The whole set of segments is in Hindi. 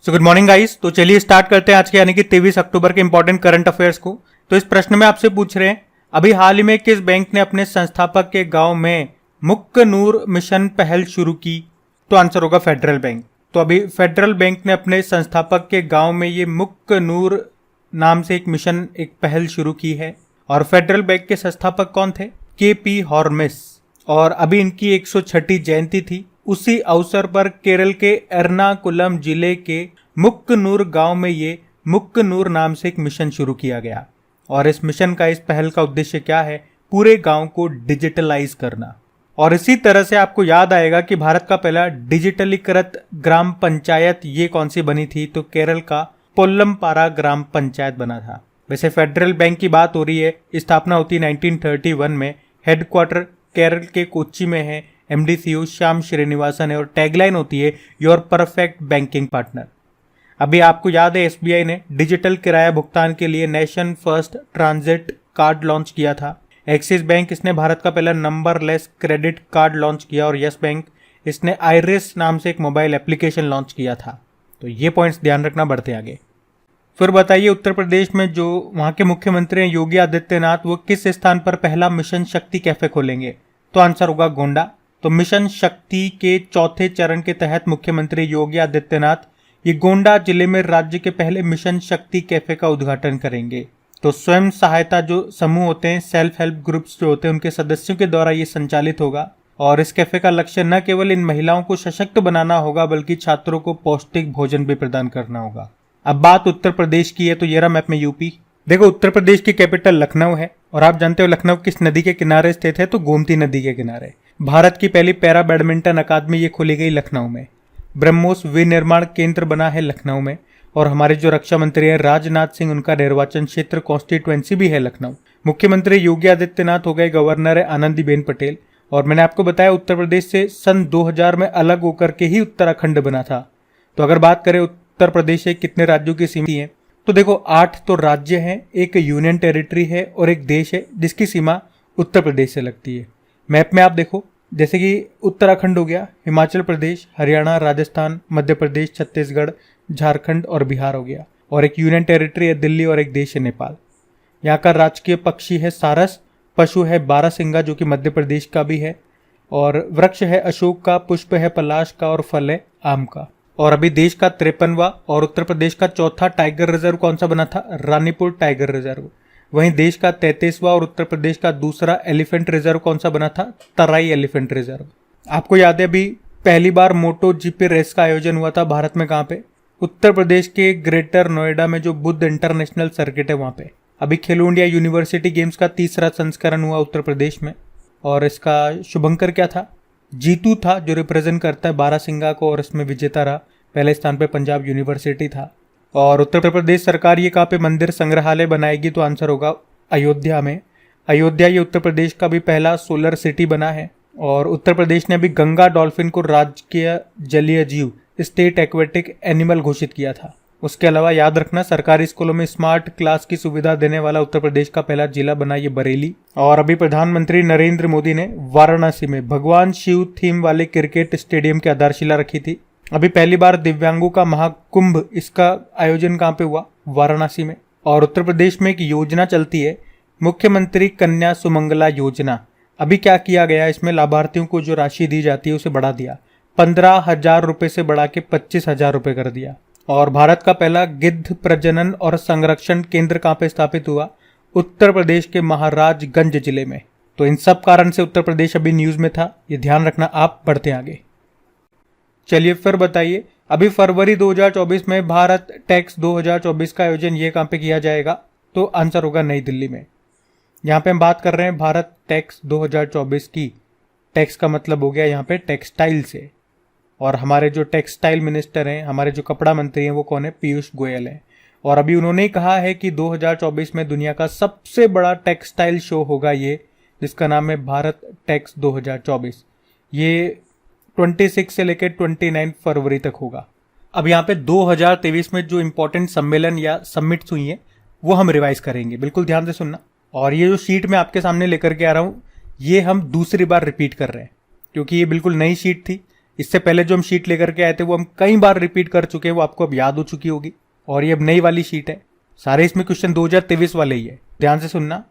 So good morning guys. तो चलिए स्टार्ट करते हैं आज के यानी कि 23 अक्टूबर के इंपॉर्टेंट करंट अफेयर्स को। तो इस प्रश्न में आपसे पूछ रहे हैं, अभी हाल ही में किस बैंक ने अपने संस्थापक के गांव में मुक्क नूर मिशन पहल शुरू की? तो आंसर होगा फेडरल बैंक। तो अभी फेडरल बैंक ने अपने संस्थापक के गांव में ये मुक्क नूर नाम से एक मिशन, एक पहल शुरू की है। और फेडरल बैंक के संस्थापक कौन थे? KP हॉर्मिस। और अभी इनकी 106वीं जयंती थी। उसी अवसर पर केरल के एर्नाकुलम जिले के मुक्कनूर गांव में ये मुक्कनूर नाम से एक मिशन शुरू किया गया। और इस मिशन का, इस पहल का उद्देश्य क्या है? पूरे गांव को डिजिटलाइज करना। और इसी तरह से आपको याद आएगा कि भारत का पहला डिजिटलीकृत ग्राम पंचायत ये कौन सी बनी थी? तो केरल का पोल्लमपारा ग्राम पंचायत बना था। वैसे फेडरल बैंक की बात हो रही है, स्थापना होती है 1931 में। हेडक्वार्टर केरल के कोच्चि में है। MD CEO श्याम श्रीनिवासन है और टैगलाइन होती है योर परफेक्ट बैंकिंग पार्टनर। अभी आपको याद है SBI ने डिजिटल किराया भुगतान के लिए nation first transit card launch किया था। एक्सिस बैंक, इसने भारत का पहला नंबरलेस क्रेडिट कार्ड लॉन्च किया। और यस बैंक, इसने आइरिस नाम से एक मोबाइल एप्लीकेशन लॉन्च किया था। तो ये पॉइंट्स ध्यान रखना, बढ़ते आगे। फिर बताइए, उत्तर प्रदेश में जो वहां के मुख्यमंत्री हैं योगी आदित्यनाथ, वो किस स्थान पर पहला मिशन शक्ति कैफे खोलेंगे? तो आंसर होगा गोंडा। तो मिशन शक्ति के चौथे चरण के तहत मुख्यमंत्री योगी आदित्यनाथ ये गोंडा जिले में राज्य के पहले मिशन शक्ति कैफे का उद्घाटन करेंगे। तो स्वयं सहायता जो समूह होते हैं, सेल्फ हेल्प ग्रुप्स जो होते हैं, उनके सदस्यों के द्वारा ये संचालित होगा। और इस कैफे का लक्ष्य न केवल इन महिलाओं को सशक्त बनाना होगा, बल्कि छात्रों को पौष्टिक भोजन भी प्रदान करना होगा। अब बात उत्तर प्रदेश की है, तो ये रहा मैप में यूपी। देखो, उत्तर प्रदेश की कैपिटल लखनऊ है। और आप जानते हो लखनऊ किस नदी के किनारे स्थित है? तो गोमती नदी के किनारे। भारत की पहली पैरा बैडमिंटन अकादमी ये खोली गई लखनऊ में। ब्रह्मोस विनिर्माण केंद्र बना है लखनऊ में। और हमारे जो रक्षा मंत्री हैं राजनाथ सिंह, उनका निर्वाचन क्षेत्र कॉन्स्टिट्यूएंसी भी है लखनऊ। मुख्यमंत्री योगी आदित्यनाथ हो गए, गवर्नर है आनंदीबेन पटेल। और मैंने आपको बताया उत्तर प्रदेश से सन 2000 में अलग होकर के ही उत्तराखंड बना था। तो अगर बात करें उत्तर प्रदेश से कितने राज्यों की सीमा है, तो देखो 8 तो राज्य हैं, एक यूनियन टेरिटरी है और एक देश है जिसकी सीमा उत्तर प्रदेश से लगती है। मैप में आप देखो, जैसे कि उत्तराखंड हो गया, हिमाचल प्रदेश, हरियाणा, राजस्थान, मध्य प्रदेश, छत्तीसगढ़, झारखंड और बिहार हो गया। और एक यूनियन टेरिटरी है दिल्ली और एक देश है नेपाल। यहाँ का राजकीय पक्षी है सारस, पशु है बारहसिंगा जो कि मध्य प्रदेश का भी है, और वृक्ष है अशोक का, पुष्प है पलाश का और फल है आम का। और अभी देश का 53वां और उत्तर प्रदेश का चौथा टाइगर रिजर्व कौन सा बना था? Ranipur tiger reserve. वहीं देश का 33वां और उत्तर प्रदेश का दूसरा एलिफेंट रिजर्व कौन सा बना था? तराई एलिफेंट रिजर्व। आपको याद है अभी पहली बार मोटो GP रेस का आयोजन हुआ था भारत में, कहाँ पे? उत्तर प्रदेश के ग्रेटर नोएडा में जो बुद्ध इंटरनेशनल सर्किट है वहां पे। अभी खेलो इंडिया यूनिवर्सिटी गेम्स का तीसरा संस्करण हुआ उत्तर प्रदेश में। और इसका शुभंकर क्या था? जीतू था, जो रिप्रेजेंट करता है बारहसिंगा को, और इसमें विजेता रहा। पहले स्थान पे पंजाब यूनिवर्सिटी था। और उत्तर प्रदेश सरकार ये कहाँ पे मंदिर संग्रहालय बनाएगी? तो आंसर होगा अयोध्या में। अयोध्या ये उत्तर प्रदेश का भी पहला सोलर सिटी बना है। और उत्तर प्रदेश ने अभी गंगा डॉल्फिन को राजकीय जलीय जीव, स्टेट एक्वेटिक एनिमल घोषित किया था। उसके अलावा याद रखना, सरकारी स्कूलों में स्मार्ट क्लास की सुविधा देने वाला उत्तर प्रदेश का पहला जिला बना ये बरेली। और अभी प्रधानमंत्री नरेंद्र मोदी ने वाराणसी में भगवान शिव थीम वाले क्रिकेट स्टेडियम की आधारशिला रखी थी। अभी पहली बार दिव्यांगों का महाकुंभ, इसका आयोजन कहाँ पे हुआ? वाराणसी में। और उत्तर प्रदेश में एक योजना चलती है, मुख्यमंत्री कन्या सुमंगला योजना। अभी क्या किया गया, इसमें लाभार्थियों को जो राशि दी जाती है उसे बढ़ा दिया। 15,000 रुपए से बढ़ा के 25,000 रुपए कर दिया। और भारत का पहला गिद्ध प्रजनन और संरक्षण केंद्र कहाँ पे स्थापित हुआ? उत्तर प्रदेश के महाराजगंज जिले में। तो इन सब कारण से उत्तर प्रदेश अभी न्यूज में था, ये ध्यान रखना आप। बढ़ते आगे। चलिए फिर बताइए, अभी फरवरी 2024 में भारत टैक्स 2024 का आयोजन ये कहाँ पे किया जाएगा? तो आंसर होगा नई दिल्ली में। यहाँ पे हम बात कर रहे हैं भारत टैक्स 2024 की। टैक्स का मतलब हो गया यहाँ पे टेक्सटाइल से। और हमारे जो टेक्सटाइल मिनिस्टर हैं, हमारे जो कपड़ा मंत्री हैं, वो कौन है? पीयूष गोयल हैं। और अभी उन्होंने कहा है कि 2024 में दुनिया का सबसे बड़ा टेक्सटाइल शो होगा ये, जिसका नाम है भारत टैक्स 2024। ये 26 से लेकर 29 फरवरी तक होगा। अब यहाँ पे 2023 में जो इंपॉर्टेंट सम्मेलन या समिट्स हुई हैं वो हम रिवाइज करेंगे, बिल्कुल ध्यान से सुनना। और ये जो शीट मैं आपके सामने लेकर के आ रहा हूँ, ये हम दूसरी बार रिपीट कर रहे हैं क्योंकि ये बिल्कुल नई शीट थी। इससे पहले जो हम शीट लेकर के आए थे वो हम कई बार रिपीट कर चुके हैं, वो आपको अब याद हो चुकी होगी। और ये अब नई वाली शीट है। सारे इसमें क्वेश्चन 2023 वाले ही है, ध्यान से सुनना।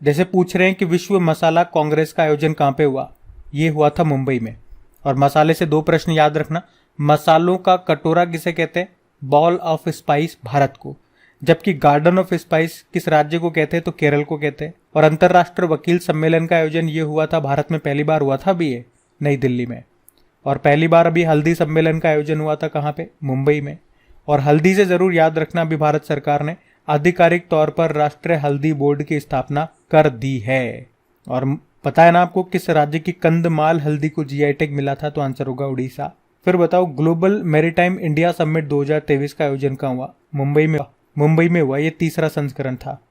जैसे पूछ रहे हैं कि विश्व मसाला कांग्रेस का आयोजन कहाँ पे हुआ, ये हुआ था मुंबई में। और मसाले से 2 प्रश्न याद रखना। मसालों का कटोरा किसे कहते हैं? बॉल ऑफ स्पाइस भारत को। जबकि गार्डन ऑफ स्पाइस किस राज्य को कहते हैं? तो केरल को कहते हैं। और अंतर्राष्ट्रीय वकील सम्मेलन का आयोजन ये हुआ था, भारत में पहली बार हुआ था अभी ये नई दिल्ली में। और पहली बार अभी हल्दी सम्मेलन का आयोजन हुआ था कहाँ पे? मुंबई में। और हल्दी से जरूर याद रखना, अभी भारत सरकार ने आधिकारिक तौर पर राष्ट्रीय हल्दी बोर्ड की स्थापना कर दी है। और पता है ना आपको किस राज्य की कंदमाल हल्दी को जीआई टैग मिला था? तो आंसर होगा उड़ीसा। फिर बताओ, ग्लोबल मैरीटाइम इंडिया समिट 2023 का आयोजन कहाँ हुआ? मुंबई में हुआ। ये तीसरा संस्करण था।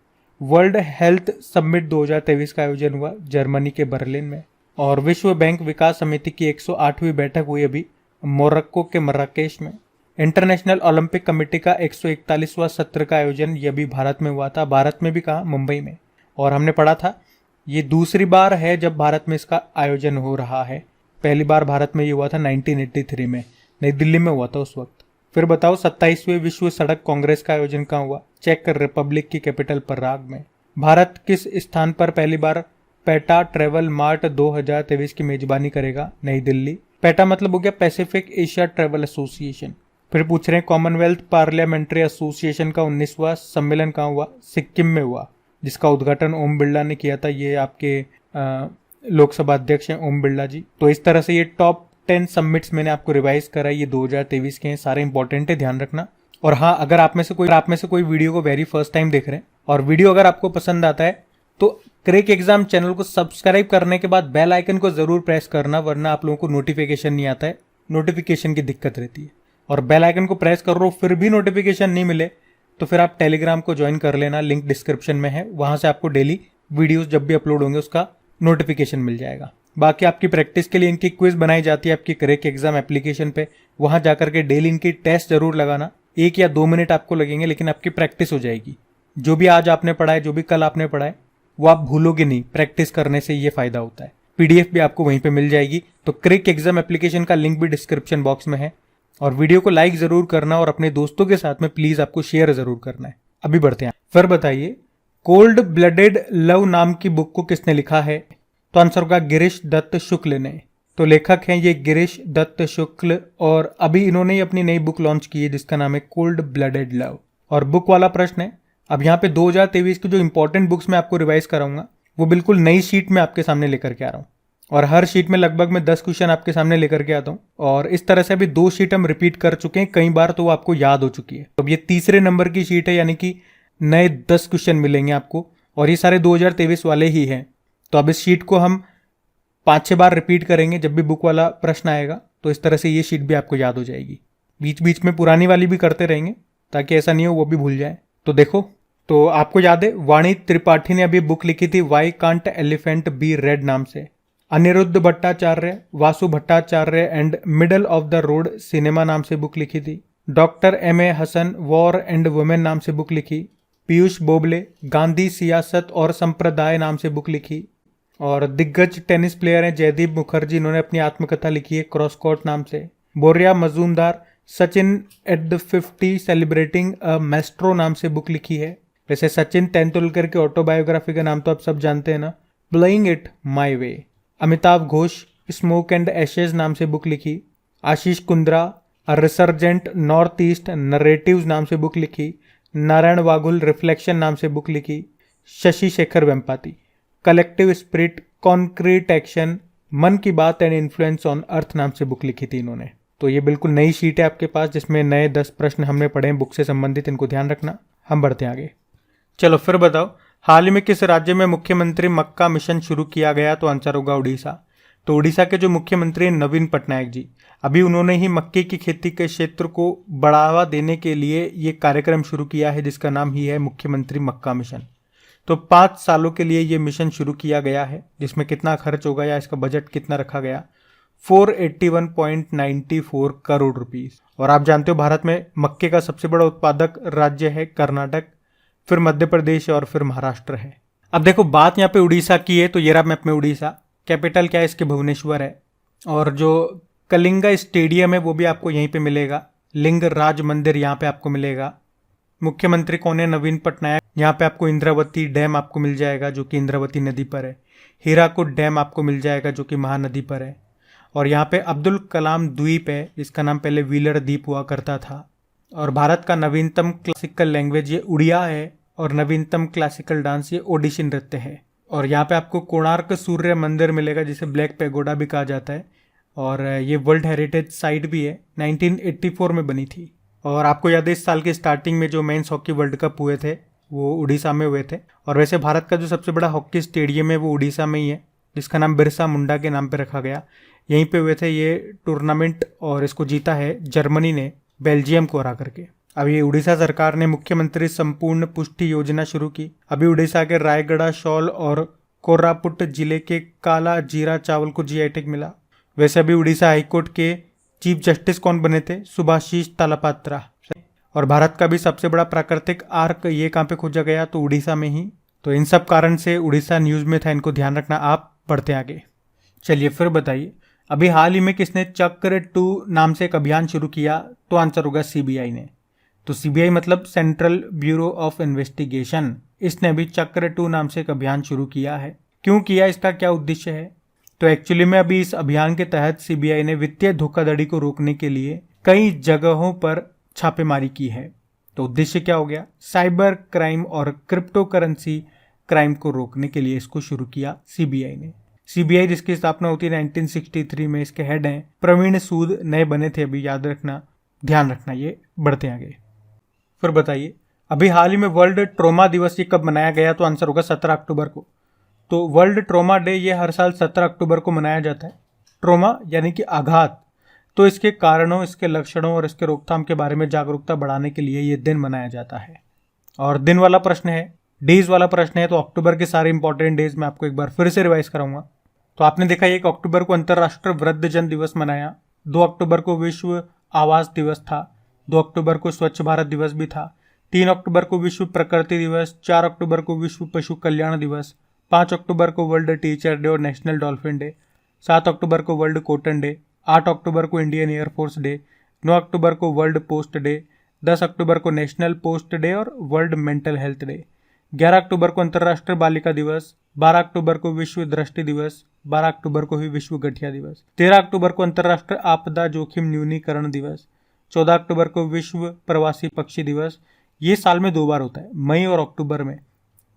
वर्ल्ड हेल्थ समिट 2023 का आयोजन हुआ जर्मनी के बर्लिन में। और विश्व बैंक विकास समिति की 108वीं बैठक हुई अभी मोरक्को के मर्राकेश में। इंटरनेशनल ओलंपिक कमेटी का 141वां सत्र का आयोजन ये भी भारत में हुआ था। भारत में भी कहा? मुंबई में। और हमने पढ़ा था ये दूसरी बार है जब भारत में इसका आयोजन हो रहा है। पहली बार भारत में ये हुआ था 1983 में, नई दिल्ली में हुआ था उस वक्त। फिर बताओ, 27वें विश्व सड़क कांग्रेस का आयोजन कहाँ हुआ? चेक रिपब्लिक की कैपिटल पराग में। भारत किस स्थान पर पहली बार पेटा ट्रेवल मार्ट 2023 की मेजबानी करेगा? नई दिल्ली। पेटा मतलब हो गया पैसिफिक एशिया ट्रेवल एसोसिएशन। फिर पूछ रहे हैं, कॉमनवेल्थ पार्लियामेंट्री एसोसिएशन का 19वां सम्मेलन कहाँ हुआ? सिक्किम में हुआ, जिसका उद्घाटन ओम बिरला ने किया था। ये आपके लोकसभा अध्यक्ष हैं ओम बिरला जी। तो इस तरह से ये टॉप 10 समिट्स मैंने आपको रिवाइज करा, ये 2023 के हैं, सारे इंपॉर्टेंट है, ध्यान रखना। और हाँ, अगर आप में से कोई वीडियो को वेरी फर्स्ट टाइम देख रहे हैं और वीडियो अगर आपको पसंद आता है तो क्रैक एग्जाम चैनल को सब्सक्राइब करने के बाद बेल आइकन को जरूर प्रेस करना, वरना आप लोगों को नोटिफिकेशन नहीं आता है, नोटिफिकेशन की दिक्कत रहती है। और बेल आइकन को प्रेस कर लो फिर भी नोटिफिकेशन नहीं मिले तो फिर आप टेलीग्राम को ज्वाइन कर लेना, लिंक डिस्क्रिप्शन में है। वहां से आपको डेली वीडियोस जब भी अपलोड होंगे उसका नोटिफिकेशन मिल जाएगा। बाकी आपकी प्रैक्टिस के लिए इनकी क्विज बनाई जाती है आपकी क्रैक एग्जाम एप्लीकेशन पे, वहां जाकर के डेली इनकी टेस्ट जरूर लगाना। 1 या 2 मिनट आपको लगेंगे, लेकिन आपकी प्रैक्टिस हो जाएगी। जो भी आज आपने पढ़ा है, जो भी कल आपने पढ़ा है, वो आप भूलोगे नहीं। प्रैक्टिस करने से ये फायदा होता है। पीडीएफ भी आपको वहीं पे मिल जाएगी। तो क्रैक एग्जाम एप्लीकेशन का लिंक भी डिस्क्रिप्शन बॉक्स में है। और वीडियो को लाइक जरूर करना और अपने दोस्तों के साथ में प्लीज आपको शेयर जरूर करना है। अभी बढ़ते हैं। फिर बताइए, कोल्ड ब्लडेड लव नाम की बुक को किसने लिखा है? तो आंसर होगा गिरीश दत्त शुक्ल ने। तो लेखक हैं ये गिरीश दत्त शुक्ल, और अभी इन्होंने अपनी नई बुक लॉन्च की है जिसका नाम है कोल्ड ब्लडेड लव। और बुक वाला प्रश्न है, अब यहाँ पे 2023 की जो इंपॉर्टेंट बुक्स मैं आपको रिवाइज कराऊंगा वो बिल्कुल नई शीट में आपके सामने लेकर के आ रहा हूँ। और हर शीट में लगभग मैं 10 क्वेश्चन आपके सामने लेकर के आता हूँ। और इस तरह से अभी 2 शीट हम रिपीट कर चुके हैं कई बार, तो वो आपको याद हो चुकी है। तो अब ये तीसरे नंबर की शीट है, यानी कि नए 10 क्वेश्चन मिलेंगे आपको, और ये सारे 2023 वाले ही हैं। तो अब इस शीट को हम 5-6 बार रिपीट करेंगे जब भी बुक वाला प्रश्न आएगा। तो इस तरह से ये शीट भी आपको याद हो जाएगी। बीच बीच में पुरानी वाली भी करते रहेंगे ताकि ऐसा नहीं हो वो भी भूल जाए। तो देखो, तो आपको याद है वाणी त्रिपाठी ने अभी बुक लिखी थी why can't elephant be red नाम से। Anirudh Bhattacharya, Vasu Bhattacharya and middle of the road cinema नाम से बुक लिखी थी। Doctor M.A. Hasan war and women नाम से बुक लिखी। पीयूष बोबले गांधी सियासत और संप्रदाय नाम से बुक लिखी। और दिग्गज टेनिस प्लेयर हैं जयदीप मुखर्जी, इन्होंने अपनी आत्मकथा लिखी है क्रॉसकोर्ट नाम से। बोरिया Majumdar Sachin at the 50 celebrating a maestro नाम से बुक लिखी है। वैसे सचिन तेंदुलकर की ऑटोबायोग्राफी का नाम तो आप सब जानते हैं ना, playing it my way. Amitabh Ghosh smoke and Ashes नाम से बुक लिखी। आशीष कुंद्रा अ रिसर्जेंट नॉर्थ ईस्ट नरेटिव्स नाम से बुक लिखी। नारायण वागुल रिफ्लेक्शन नाम से बुक लिखी। Shashi Shekhar Vempati collective spirit concrete action Mann Ki बात एंड इन्फ्लुएंस ऑन अर्थ नाम से बुक लिखी थी इन्होंने। तो ये बिल्कुल नई शीट है आपके पास जिसमें नए 10 प्रश्न हमने पढ़े हैं बुक से संबंधित, इनको ध्यान रखना। हम बढ़ते हैं आगे। चलो फिर बताओ, हाल ही में किस राज्य में मुख्यमंत्री मक्का मिशन शुरू किया गया? तो आंसर होगा उड़ीसा। तो उड़ीसा के जो मुख्यमंत्री हैं नवीन पटनायक जी, अभी उन्होंने ही मक्के की खेती के क्षेत्र को बढ़ावा देने के लिए ये कार्यक्रम शुरू किया है जिसका नाम ही है मुख्यमंत्री मक्का मिशन। तो 5 सालों के लिए ये मिशन शुरू किया गया है, जिसमें कितना खर्च होगा या इसका बजट कितना रखा गया? 481.94 करोड़ रुपीस। और आप जानते हो भारत में मक्के का सबसे बड़ा उत्पादक राज्य है कर्नाटक, फिर मध्य प्रदेश और फिर महाराष्ट्र है। अब देखो, बात यहाँ पे उड़ीसा की है, तो ये रहा मैप में उड़ीसा। कैपिटल क्या है इसके? भुवनेश्वर है। और जो कलिंगा स्टेडियम है वो भी आपको यहीं पे मिलेगा। लिंग राज मंदिर यहाँ पे आपको मिलेगा। मुख्यमंत्री कौन है? नवीन पटनायक। यहाँ पे आपको इंद्रावती डैम आपको मिल जाएगा जो कि इंद्रावती नदी पर है। हीराकुद डैम आपको मिल जाएगा जो कि महानदी पर है। और यहाँ पे अब्दुल कलाम द्वीप है, इसका नाम पहले व्हीलर द्वीप हुआ करता था। और भारत का नवीनतम क्लासिकल लैंग्वेज ये उड़िया है और नवीनतम क्लासिकल डांस ये ओडिसी नृत्य है। और यहाँ पे आपको कोणार्क सूर्य मंदिर मिलेगा जिसे ब्लैक पैगोडा भी कहा जाता है। और ये वर्ल्ड हेरिटेज साइट भी है, 1984 में बनी थी। और आपको याद है इस साल के स्टार्टिंग में जो मेंस हॉकी वर्ल्ड कप हुए थे वो उड़ीसा में हुए थे। और वैसे भारत का जो सबसे बड़ा हॉकी स्टेडियम है वो उड़ीसा में ही है, जिसका नाम बिरसा मुंडा के नाम पे रखा गया। यहीं पे हुए थे ये टूर्नामेंट और इसको जीता है जर्मनी ने बेल्जियम को हरा करके। अब ये उड़ीसा सरकार ने मुख्यमंत्री संपूर्ण पुष्टि योजना शुरू की। अभी उड़ीसा के रायगढ़, शॉल और कोरापुट जिले के काला जीरा चावल को जीआई टैग मिला। वैसे अभी उड़ीसा हाईकोर्ट के चीफ जस्टिस कौन बने थे? सुभाषिष तालापात्रा। और भारत का भी सबसे बड़ा प्राकृतिक आर्क ये कहाँ पे खोजा गया? तो उड़ीसा में ही। तो इन सब कारण से उड़ीसा न्यूज में था, इनको ध्यान रखना। आप बढ़ते आगे। चलिए फिर बताइए, अभी हाल ही में किसने चक्र 2 नाम से एक अभियान शुरू किया? तो आंसर होगा सीबीआई ने। तो सीबीआई मतलब सेंट्रल ब्यूरो ऑफ इन्वेस्टिगेशन, इसने अभी चक्र 2 नाम से एक अभियान शुरू किया है। क्यों किया, इसका क्या उद्देश्य है? तो एक्चुअली में अभी इस अभियान के तहत सीबीआई ने वित्तीय धोखाधड़ी को रोकने के लिए कई जगहों पर छापेमारी की है। तो उद्देश्य क्या हो गया? साइबर क्राइम और क्रिप्टो करेंसी क्राइम को रोकने के लिए इसको शुरू किया सीबीआई ने। सीबीआई जिसकी स्थापना होती है 1963 में, इसके हेड हैं प्रवीण सूद, नए बने थे अभी, याद रखना, ध्यान रखना। ये बढ़ते आगे। फिर बताइए, अभी हाल ही में वर्ल्ड ट्रोमा दिवस ये कब मनाया गया? तो आंसर होगा 17 अक्टूबर को। तो वर्ल्ड ट्रोमा डे ये हर साल 17 अक्टूबर को मनाया जाता है। ट्रोमा यानी कि आघात, तो इसके कारणों, इसके लक्षणों और इसके रोकथाम के बारे में जागरूकता बढ़ाने के लिए ये दिन मनाया जाता है। और दिन वाला प्रश्न है, डेज वाला प्रश्न है, तो अक्टूबर के सारे इंपॉर्टेंट डेज मैं आपको एक बार फिर से रिवाइज कराऊंगा। तो आपने देखा 1 अक्टूबर को अंतर्राष्ट्रीय वृद्धजन दिवस मनाया, 2 अक्टूबर को विश्व आवास दिवस था, 2 अक्टूबर को स्वच्छ भारत दिवस भी था, 3 अक्टूबर को विश्व प्रकृति दिवस, 4 अक्टूबर को विश्व पशु कल्याण दिवस, 5 अक्टूबर को वर्ल्ड टीचर डे और नेशनल डॉल्फिन डे, 7 अक्टूबर को वर्ल्ड कॉटन डे, 8 अक्टूबर को इंडियन एयरफोर्स डे, 9 अक्टूबर को वर्ल्ड पोस्ट डे, 10 अक्टूबर को नेशनल पोस्ट डे और वर्ल्ड मेंटल हेल्थ डे, 11 अक्टूबर को अंतर्राष्ट्रीय बालिका दिवस, 12 अक्टूबर को विश्व दृष्टि दिवस, 12 अक्टूबर को ही विश्व गठिया दिवस, 13 अक्टूबर को अंतर्राष्ट्रीय आपदा जोखिम न्यूनीकरण दिवस, 14 अक्टूबर को विश्व प्रवासी पक्षी दिवस। ये साल में 2 बार होता है, मई और अक्टूबर में,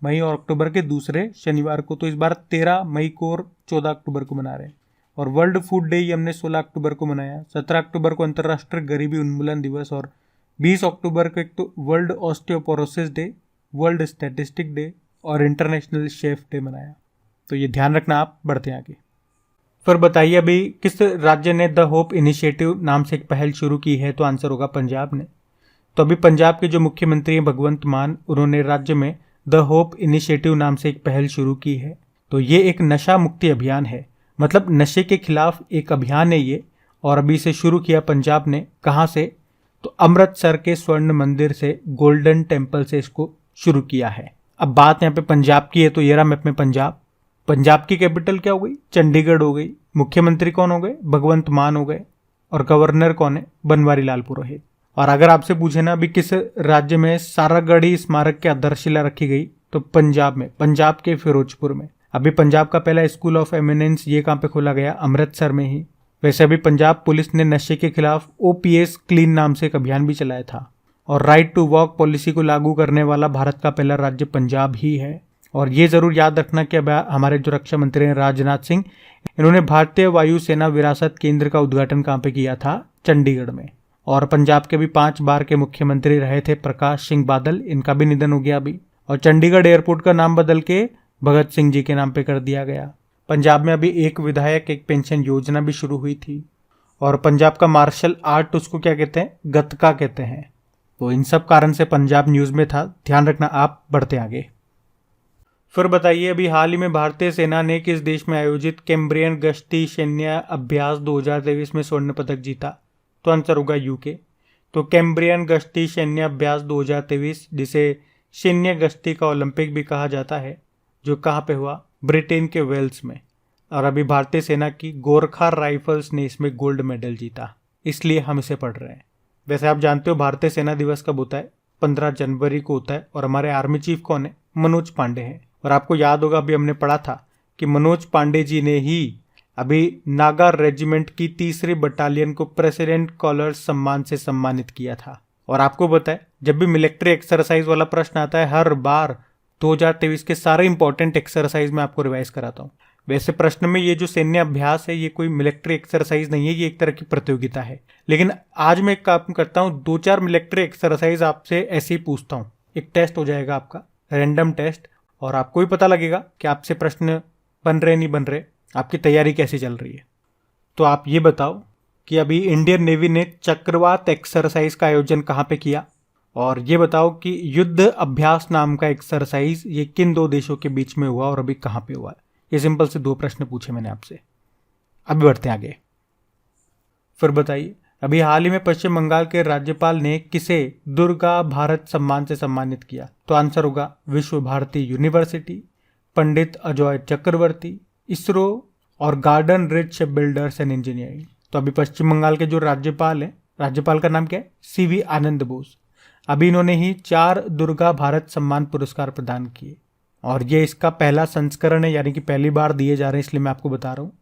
मई और अक्टूबर के दूसरे शनिवार को। तो इस बार 13 मई को और 14 अक्टूबर को मना रहे हैं। और वर्ल्ड फूड डे ये हमने 16 अक्टूबर को मनाया, 17 अक्टूबर को अंतर्राष्ट्रीय गरीबी उन्मूलन दिवस और 20 अक्टूबर को एक तो world osteoporosis day, world statistic day और इंटरनेशनल शेफ डे मनाया। तो ये ध्यान रखना। आप बढ़ते आगे। फिर बताइए, अभी किस राज्य ने द होप इनिशिएटिव नाम से एक पहल शुरू की है? तो आंसर होगा पंजाब ने। तो अभी पंजाब के जो मुख्यमंत्री हैं भगवंत मान, उन्होंने राज्य में द होप इनिशिएटिव नाम से एक पहल शुरू की है। तो ये एक नशा मुक्ति अभियान है, मतलब नशे के खिलाफ एक अभियान है ये। और अभी इसे शुरू किया पंजाब ने। कहाँ से? तो अमृतसर के स्वर्ण मंदिर से, गोल्डन टेम्पल से इसको शुरू किया है। अब बात यहाँ पे पंजाब की है, तो ये रहा मैप में पंजाब। पंजाब की कैपिटल क्या हो गई? चंडीगढ़ हो गई। मुख्यमंत्री कौन हो गए? भगवंत मान हो गए। और गवर्नर कौन है? बनवारी लाल पुरोहित। और अगर आपसे पूछे ना अभी किस राज्य में सारागढ़ी स्मारक की आधारशिला रखी गई, तो पंजाब में, पंजाब के फिरोजपुर में। अभी पंजाब का पहला स्कूल ऑफ एमिनेंस ये कहाँ पे खोला गया? अमृतसर में ही। वैसे अभी पंजाब पुलिस ने नशे के खिलाफ OPS क्लीन नाम से एक अभियान भी चलाया था। और राइट टू वॉक पॉलिसी को लागू करने वाला भारत का पहला राज्य पंजाब ही है। और ये जरूर याद रखना कि अब हमारे जो रक्षा मंत्री हैं राजनाथ सिंह, इन्होंने भारतीय वायुसेना विरासत केंद्र का उद्घाटन कहाँ पे किया था? चंडीगढ़ में। और पंजाब के भी 5 बार के मुख्यमंत्री रहे थे प्रकाश सिंह बादल, इनका भी निधन हो गया अभी। और चंडीगढ़ एयरपोर्ट का नाम बदल के भगत सिंह जी के नाम पे कर दिया गया। पंजाब में अभी एक विधायक एक पेंशन योजना भी शुरू हुई थी। और पंजाब का मार्शल आर्ट उसको क्या कहते हैं? गतका कहते हैं। तो इन सब कारण से पंजाब न्यूज में था, ध्यान रखना। आप बढ़ते आगे। फिर बताइए, अभी हाल ही में भारतीय सेना ने किस देश में आयोजित कैम्ब्रियन गश्ती सैन्य अभ्यास 2023 में स्वर्ण पदक जीता? तो आंसर होगा यूके। तो कैम्ब्रियन गश्ती सैन्य अभ्यास 2023, जिसे सैन्य गश्ती का ओलंपिक भी कहा जाता है, जो कहाँ पे हुआ? ब्रिटेन के वेल्स में। और अभी भारतीय सेना की गोरखा राइफल्स ने इसमें गोल्ड मेडल जीता, इसलिए हम इसे पढ़ रहे हैं। वैसे आप जानते हो भारतीय सेना दिवस कब होता है? 15 जनवरी को होता है। और हमारे आर्मी चीफ कौन है? मनोज पांडे हैं। और आपको याद होगा अभी हमने पढ़ा था कि मनोज पांडे जी ने ही अभी नागा रेजिमेंट की 3री बटालियन को प्रेसिडेंट कॉलर्स सम्मान से सम्मानित किया था। और आपको पता है जब भी मिलिट्री एक्सरसाइज वाला प्रश्न आता है हर बार 2023 के सारे इंपॉर्टेंट एक्सरसाइज में आपको रिवाइज कराता हूँ। वैसे प्रश्न में ये जो सैन्य अभ्यास है ये कोई मिलिट्री एक्सरसाइज नहीं है, ये एक तरह की प्रतियोगिता है। लेकिन आज मैं एक काम करता हूँ, 2-4 मिलिट्री एक्सरसाइज आपसे ऐसे ही पूछता हूँ। एक टेस्ट हो जाएगा आपका, रैंडम टेस्ट, और आपको भी पता लगेगा कि आपसे प्रश्न बन रहे नहीं बन रहे, आपकी तैयारी कैसी चल रही है। तो आप ये बताओ कि अभी इंडियन नेवी ने चक्रवात एक्सरसाइज का आयोजन कहाँ पे किया, और ये बताओ कि युद्ध अभ्यास नाम का एक्सरसाइज ये किन 2 देशों के बीच में हुआ और अभी कहाँ पे हुआ है। ये सिंपल से 2 प्रश्न पूछे मैंने आपसे। अभी बढ़ते हैं आगे। फिर बताइए अभी हाल ही में पश्चिम बंगाल के राज्यपाल ने किसे दुर्गा भारत सम्मान से सम्मानित किया? तो आंसर होगा विश्व भारती यूनिवर्सिटी, पंडित अजय चक्रवर्ती, इसरो और garden rich ship builders and engineering. तो अभी पश्चिम बंगाल के जो राज्यपाल हैं, राज्यपाल का नाम क्या है? CV आनंद बोस। अभी इन्होंने ही 4 दुर्गा भारत सम्मान पुरस्कार प्रदान किए, और ये इसका पहला संस्करण है, यानी कि पहली बार दिए जा रहे हैं, इसलिए मैं आपको बता रहा हूँ।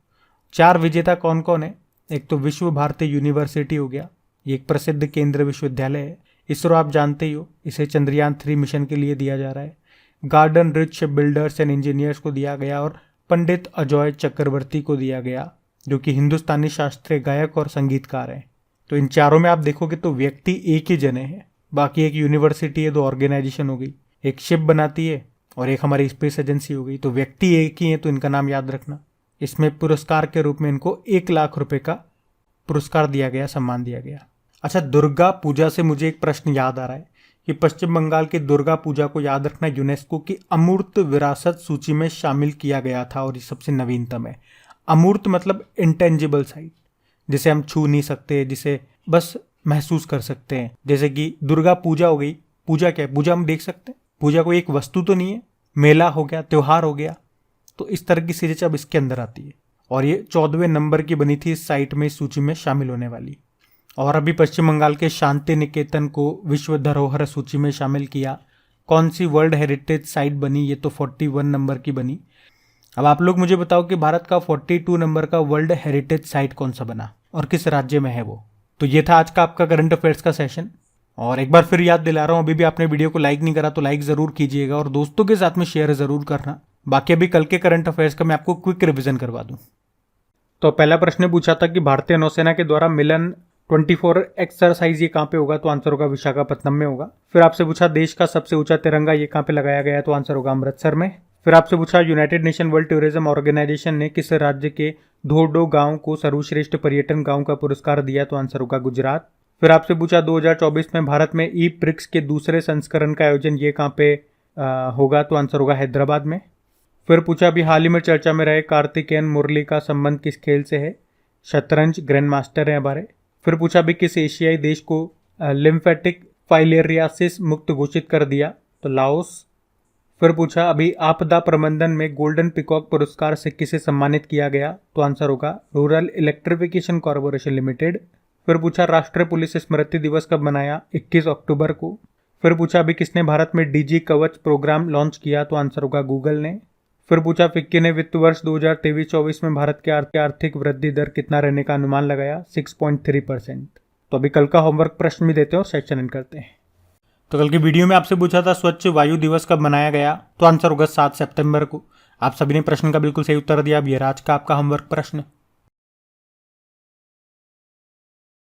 4 विजेता कौन कौन है? एक तो विश्व भारती यूनिवर्सिटी हो गया, ये एक प्रसिद्ध केंद्रीय विश्वविद्यालय है। इसरो आप जानते ही हो, इसे चंद्रयान 3 मिशन के लिए दिया जा रहा है। Garden rich ship builders and engineers को दिया गया, और पंडित अजय चक्रवर्ती को दिया गया, जो कि हिंदुस्तानी शास्त्रीय गायक और संगीतकार हैं। तो इन चारों में आप देखोगे तो व्यक्ति एक ही जने हैं, बाकी एक यूनिवर्सिटी है, 2 ऑर्गेनाइजेशन हो गई, एक शिप बनाती है और एक हमारी स्पेस एजेंसी हो गई। तो व्यक्ति एक ही है, तो इनका नाम याद रखना। इसमें पुरस्कार के रूप में इनको 1 लाख रुपए का पुरस्कार दिया गया, सम्मान दिया गया। अच्छा, दुर्गा पूजा से मुझे एक प्रश्न याद आ रहा है कि पश्चिम बंगाल की दुर्गा पूजा को याद रखना यूनेस्को की अमूर्त विरासत सूची में शामिल किया गया था, और ये सबसे नवीनतम है। अमूर्त मतलब इंटेंजिबल साइट, जिसे हम छू नहीं सकते, जिसे बस महसूस कर सकते हैं। जैसे कि दुर्गा पूजा हो गई। पूजा क्या है? पूजा हम देख सकते हैं, पूजा कोई एक वस्तु तो नहीं है। मेला हो गया, त्योहार हो गया, तो इस तरह की चीजें अब इसके अंदर आती है। और ये 14वें नंबर की बनी थी इस साइट में, इस सूची में शामिल होने वाली। और अभी पश्चिम बंगाल के शांति निकेतन को विश्व धरोहर सूची में शामिल किया। कौन सी वर्ल्ड हेरिटेज साइट बनी? ये तो 41 नंबर की बनी। अब आप लोग मुझे बताओ कि भारत का 42 नंबर का वर्ल्ड हेरिटेज साइट कौन सा बना और किस राज्य में है वो। तो ये था आज का आपका करंट अफेयर्स का सेशन। और एक बार फिर याद दिला रहा हूँ, अभी भी आपने वीडियो को लाइक नहीं करा तो लाइक जरूर कीजिएगा, और दोस्तों के साथ में शेयर जरूर करना। बाकी अभी कल के करंट अफेयर्स का मैं आपको क्विक रिवीजन करवा दूं। तो पहला प्रश्न पूछा था कि भारतीय नौसेना के द्वारा मिलन 24 एक्सरसाइज ये कहाँ पे होगा? तो आंसर होगा विशाखापत्तनम में होगा। फिर आपसे पूछा देश का सबसे ऊंचा तिरंगा ये कहाँ पे लगाया गया है? तो आंसर होगा अमृतसर में। फिर आपसे पूछा United Nation World Tourism Organization ने किस राज्य के धोर्डो गांव को सर्वश्रेष्ठ पर्यटन गांव का पुरस्कार दिया? तो आंसर होगा गुजरात। फिर आपसे पूछा 2024 में भारत में ई प्रिक्स के दूसरे संस्करण का आयोजन ये कहाँ पे होगा? तो आंसर होगा हैदराबाद में। फिर पूछा अभी हाल ही में चर्चा में रहे कार्तिकेयन मुरली का संबंध किस खेल से है? शतरंज, ग्रैंड मास्टर है हमारे। फिर पूछा अभी किस एशियाई देश को लिम्फेटिक फाइलेरियासिस मुक्त घोषित कर दिया? तो लाओस। फिर पूछा अभी आपदा प्रबंधन में गोल्डन पिकॉक पुरस्कार से किसे सम्मानित किया गया? तो आंसर होगा रूरल इलेक्ट्रिफिकेशन कॉर्पोरेशन लिमिटेड। फिर पूछा राष्ट्रीय पुलिस स्मृति दिवस कब मनाया? 21 अक्टूबर को। फिर पूछा अभी किसने भारत में डीजी कवच प्रोग्राम लॉन्च किया? तो आंसर होगा गूगल ने। फिर पूछा फिक्की ने वित्त वर्ष 2023-24 में भारत की आर्थिक वृद्धि दर कितना रहने का अनुमान लगाया? 6.3%। तो अभी कल का होमवर्क प्रश्न भी देते हैं और सेक्शन एंड करते हैं। तो कल की वीडियो में आपसे पूछा था स्वच्छ वायु दिवस कब मनाया गया? तो आंसर होगा 7 सितंबर को। आप सभी ने प्रश्न का बिल्कुल सही उत्तर दिया। अब ये आज का आपका होमवर्क प्रश्न।